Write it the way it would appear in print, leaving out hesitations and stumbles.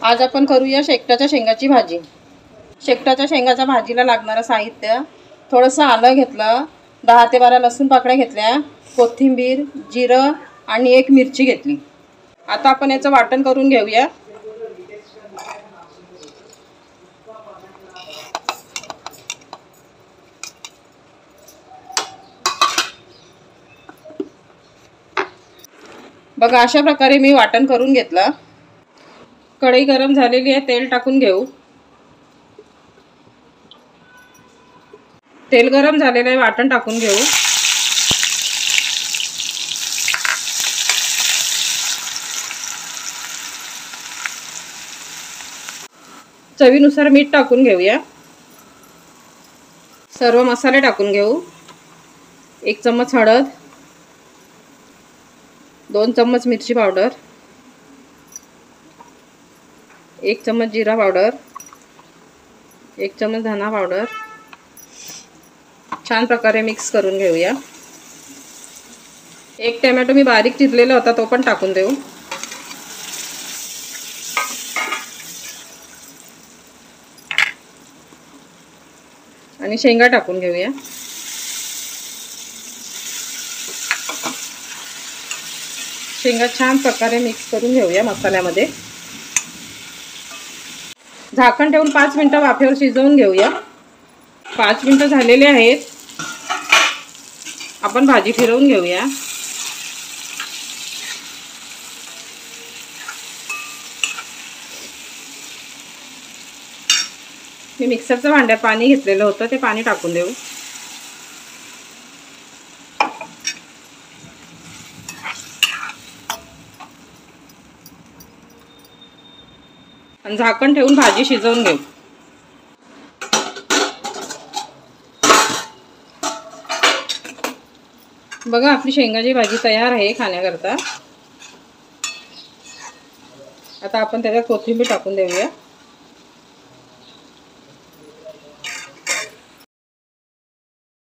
आज आपण करूया शेकटाच्या शेंगाची भाजी। शेकटाच्या शेंगाच्या भाजीला लागणारं साहित्य, थोडंसं आलं घेतलं, 10 ते 12 लसूण पाकळ्या घेतल्या, कोथिंबीर, जिरं आणि एक मिरची घेतली। आता आपण याचं वाटण करून घेऊया। बघा, अशा प्रकारे मी वाटण करून घेतलं। कढई गरम झालेली आहे, तेल टाकून घेऊ। तेल गरम झालेलं आहे, वाटण टाकून घेऊ। चवीनुसार मीठ टाकून घेऊया। सर्व मसाले टाकून घेऊ। 1 चम्मच हळद, 2 चम्मच मिरची पावडर, 1 चम्मच जिरा पावडर, 1 चम्मच धना पावडर। छान प्रकारे मिक्स करून घेऊया। 1 टोमॅटो मी बारीक चिरलेला होता, तो पण टाकून देऊ। आणि शेंगा टाकून घेऊया। शेंगा छान प्रकारे मिक्स करून घेऊया मसाल्यामध्ये। झाकण ठेवून 5 मिनिटं वाफेवर शिजवून घेऊया। 5 मिनिटं झालेले आहेत। आपण भाजी फिरवून घेऊया। मी मिक्सरच्या भांड्यात पाणी घेतलेलं होतं, ते पाणी टाकून देऊ। आणि झाकण ठेवून भाजी शिजवून घेऊ। बघा, आपली शेंगाची भाजी तयार आहे खाण्याकरता। आता आपण त्याच्यात कोथिंबीर टाकून देऊया।